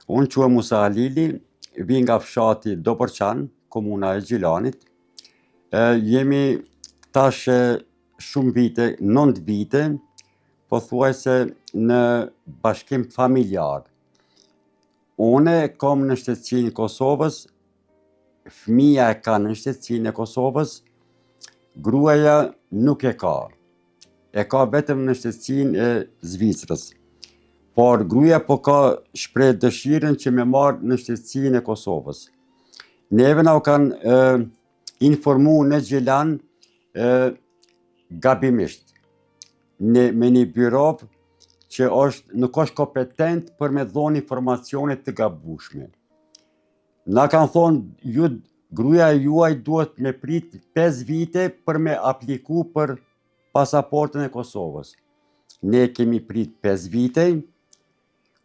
Unë quhem Musa Halili, vi nga fshati Dobërçan, komuna e Gjilanit. Jemi tash shumë vite, 9 vite, pothuajse në bashkim familjar. Une kam në shtetësinë e Kosovës, fëmia e ka në shtetësinë e Kosovës, gruaja nuk e ka. E ka vetëm në shtetësinë e Zvicrës. Por gruaja po ka shpreh dëshirën që me marrë në shtetësinë e Kosovës. Neve na u kanë informu në Gjilan gabimisht, me një byro që nuk është kompetent për me dhonë informacione të gabueshme. Na kanë thonë, gruaja juaj duhet me prit 5 vite për me apliku për pasaportën e Kosovës. Ne kemi prit 5 vite,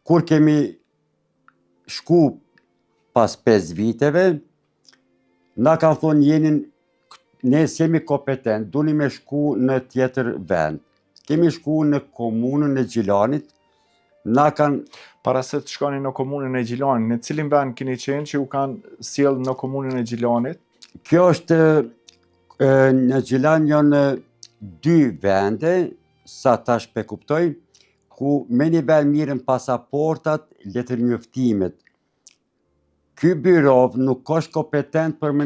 kur kemi shku pas 5 viteve, na kanë thonë ne s'jemi kompetent, duni me shku në tjetër vend. Kemi shku në komunën e Gjilanit, na kanë... Para se të shkoni në komunën e Gjilanit, në cilin vend keni qenë që u kanë sjellë në komunën e Gjilanit? Kjo është, në Gjilan janë 2 vende, sa tash pe kuptoj, ku me një vend mirën pasaportat, letërnjoftimet. Ky byro nuk është kompetent për me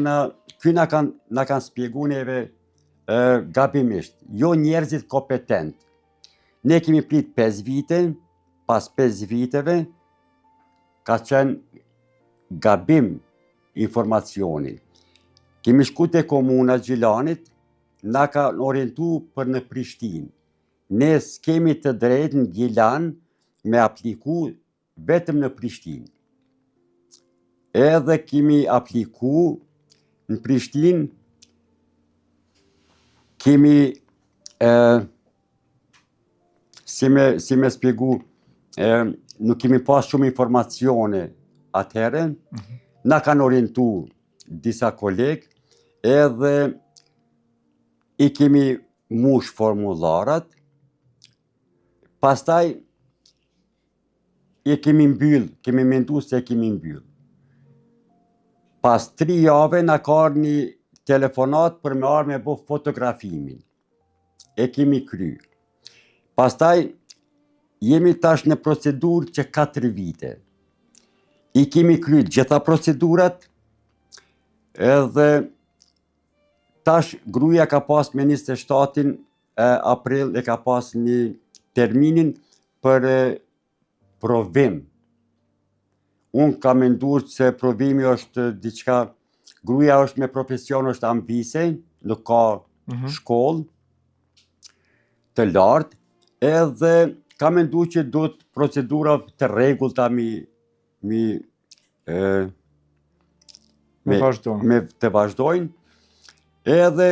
ky na kanë spjegu neve gabimisht, jo njerëzit kompetent. Ne kemi prit 5 vite, pas 5 viteve, ka qenë gabim informacioni. Kemi shku te komuna Gjilanit, na kanë orientu për në Prishtinë. Ne s'kemi të drejtë në Gjilan me apliku vetëm në Prishtinë. Edhe kemi apliku në Prishtinë, kemi, si me spjegu, nuk kemi pas shumë informacione atëherë, na kanë orientu disa kolegë, edhe i kemi mush formularat, pastaj i kemi mbyll, kemi mendu se kemi mbyll. Pas 3 jave na ka ardhur një telefonat për me ardhur me bo fotografimin. E kemi kry. Pastaj jemi tash në procedurë që 4 vite. I kemi kry gjitha procedurat, edhe tash gruaja ka pas me 27 aprill e ka pas një terminin për provim. Unë ka menduar se provimi është diçka, gruaja është me profesion, është ambise, nuk ka shkollë të lartë, edhe ka menduar që duhet procedura të rregullta të vazhdojnë, edhe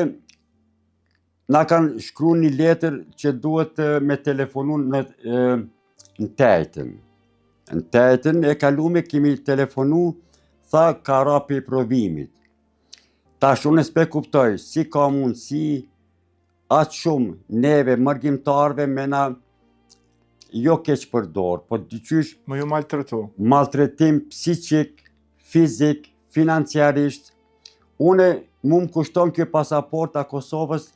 na kanë shkruar një letër që duhet me telefonu në Tejtën. Në Tejtën e kalume kemi telefonu, tha ka rapi provimit. Tash unë s'pe kuptoj, si ka mundësi atë shumë neve mërgjimtarve me na jo keq përdor, po dyqysh... Më ju maltretu. Maltretim psiqik, fizik, financiarisht. Une mu më kushton kjo pasaporta Kosovës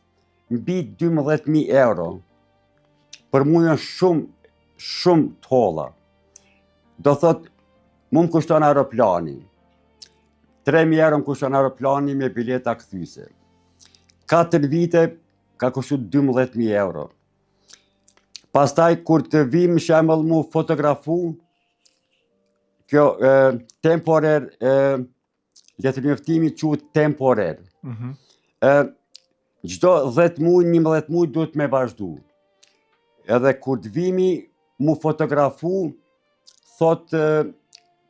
mbi 12.000 euro. Për mu janë shumë të holla. Do thot, mu më kushton aeroplani. 3.000 euro më kushton aeroplani me bileta kthyse. 4 vite ka kushtu 12.000 euro. Pastaj, kur të vim shemëll mu fotografu, kjo temporer, letërnjoftimi quhet temporer. Çdo 10 muaj, 11 muaj duhet me vazhdu. Edhe kur të vimi mu fotografu, thot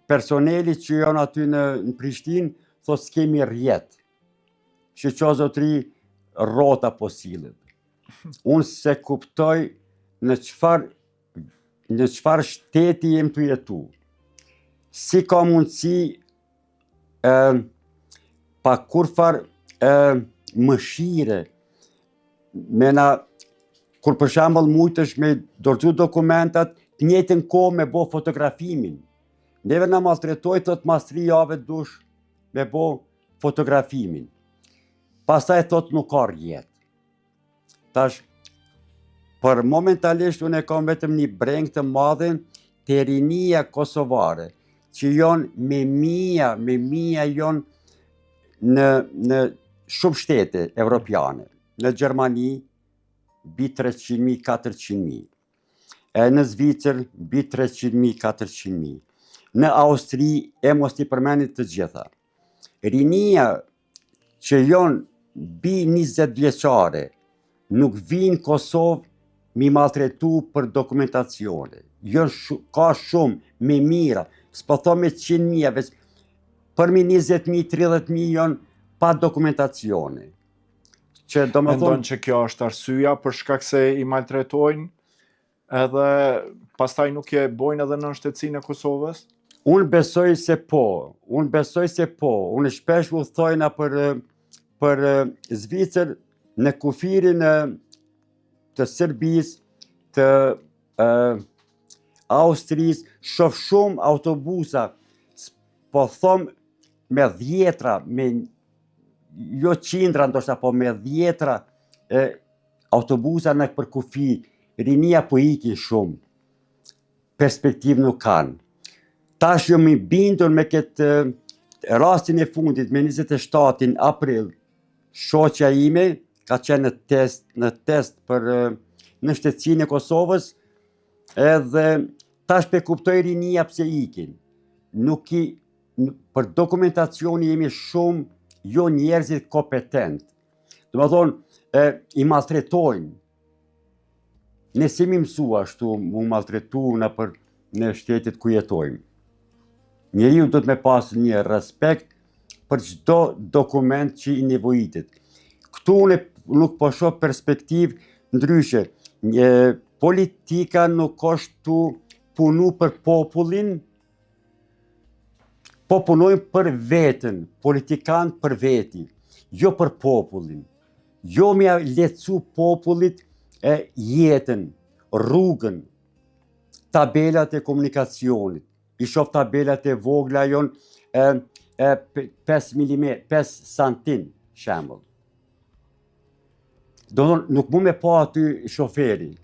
personeli që janë aty në Prishtinë, thot s'kemi rjet. Që qa zotri rrota po sillet. Unë se kuptoj në çfarë shteti jem të jetu. Si ka mundësi pa kurfar mëshire me na, kur për shembull mujtësh me dorëzu dokumentat, të njëjtën kohë me bo fotografimin. Neve na maltretoj, thot mas 3 jave dush me bo fotografimin. Pastaj thot nuk ka rjetë. Tash, për momentalisht unë e kam vetëm një breng të madhe të rinia kosovare, që janë me mija janë në shumë shtete evropiane. Në Gjermani, bi 300.000, 400.000. Në Zvicër, bi 300.000, 400.000. Në Austri, e mos t'i përmenit të gjitha. Rinia që janë bi 20 vjeçare, nuk vinë Kosovë mi maltretu për dokumentacione. Ka shumë, me mira, s'po thom me 100.000, veç për mi 20.000, 30.000 janë pa dokumentacione. Që do më Mendon që kjo është arsyeja për shkak se i maltretojnë edhe pastaj nuk e bojnë edhe në shtetësinë e Kosovës? Unë besoj se po. Unë shpesh u thojna për Zvicër, në kufirin të Serbisë, të Austrisë, shoh shumë autobusa, po thom me dhjetra, jo qindra ndoshta, po me dhjetra autobusa në për kufi, rinia po ikin shumë, perspektiv nuk kanë. Tash jam i bindur me këtë rastin e fundit, me 27 aprill, shoqja ime ka qenë në test për në shtetësinë e Kosovës, edhe tash pe kuptoj rinia pse ikin. Për dokumentacioni jemi shumë, jo njerëzit kompetent. Do më thonë, i maltretojnë. Ne si mi mësu ashtu, mu maltretu në shtetit ku jetojmë. Njeriu do të me pasë një respekt për çdo dokument që i nevojitet. Këtu nuk po shoh perspektiv ndryshe. Politika nuk është tu punu për popullin, po punojnë për vetën, politikanë për veti, jo për popullin. Jo me lecu popullit jetën, rrugën, tabelat e komunikacionit. I shoh tabelat e vogla janë 5 santim, shembull. Do thonë, nuk mu me pa aty shoferi.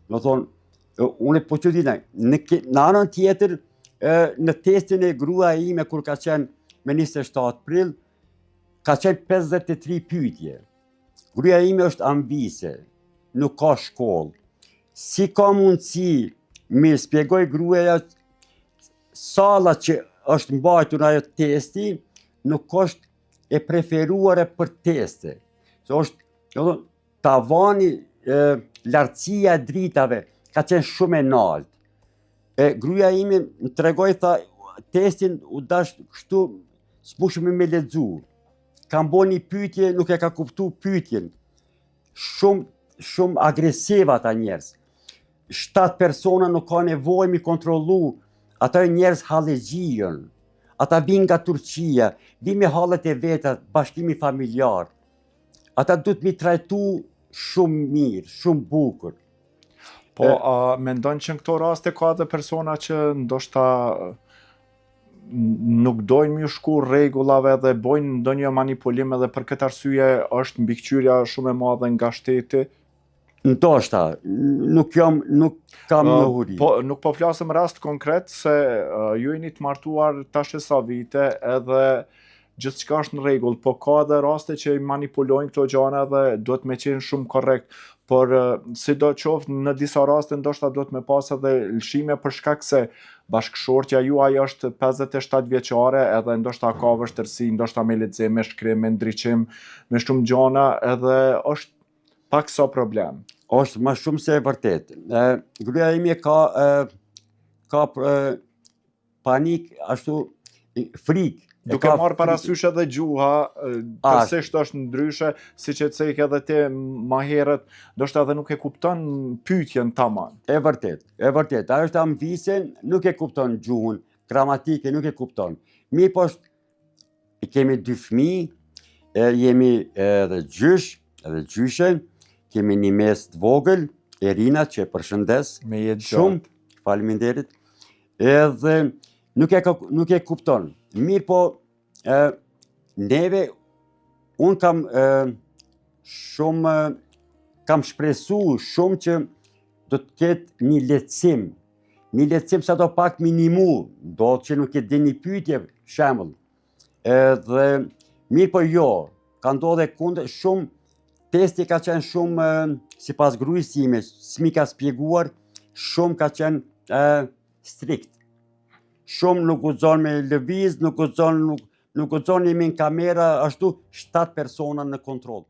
Do thonë, unë po që dina, në anën tjetër, në testin e grua ime, kur ka qenë me 27 prill, ka qenë 53 pyetje. Gruaja ime është ambise, nuk ka shkollë. Si ka mundësi me spjegoj gruaja salla që është mbajtur ajo testi, nuk është e preferuare për teste. Është tavani, lartësia e dritave ka qenë shumë e lartë. Gruaja ime më tregoi, tha, testin u dash kështu, s'mushëm me lexu. Kam bo një pyetje, nuk e ka kuptu pyetjen. Shumë agresiv ata njerëz. 7 persona nuk ka nevojë mi kontrollu. Ata njerëz hallegjion. Ata vinë nga Turqia, vinë me hallet e veta, bashkimi familjar. Ata duhet mi trajtu shumë mirë, shumë bukur. Po, mendon që në këto raste ka dhe persona që ndoshta nuk dojnë mjë shku rregullave dhe bojnë ndonjë manipulim edhe për këtë arsye është mbikëqyrja shumë e madhe nga shteti? Ndoshta, nuk kam njohuri. Po, nuk po flasëm rast konkret se ju jeni të martuar tash e sa vite edhe gjithçka është në rregull, po ka edhe raste që i manipulojnë këto gjëra dhe duhet me qenë shumë korrekt. Por sidoqoftë në disa raste ndoshta duhet me pas edhe lëshime për shkak se bashkëshortja juaj është 57 vjeçare edhe ndoshta ka vështirësi, ndoshta me lexim, me shkrim, me ndriçim, me shumë gjëra edhe është pak sa problem. Është më shumë se e vërtet. Gruaja ime ka panik, ashtu frikë. Duke marrë parasysh edhe gjuha, tërësisht është ndryshe, siç e cek edhe ti më herët, ndoshta edhe nuk e kupton pyetjen tamam. E vërtet. Ajo është ambise, nuk e kupton gjuhën, gramatike nuk e kupton. Mi po kemi 2 fëmijë, jemi edhe gjyshe, kemi një mes të vogël, Erina, që e përshëndes Me jetë shumë, faleminderit. Edhe nuk e kupton. Mirë po, neve, unë kam shpresu shumë që do të ketë një lehtësim sa do pak minimu, do që nuk e di një pyetje, shembull. Dhe mirë po jo, ka ndodhe kundër shumë, testi ka qenë shumë, sipas gruajës time, s'mi ka spjeguar, shumë ka qenë strikt. Shumë nuk guxon me lëviz, nuk guxon jemi në kamera, ashtu 7 persona në kontroll.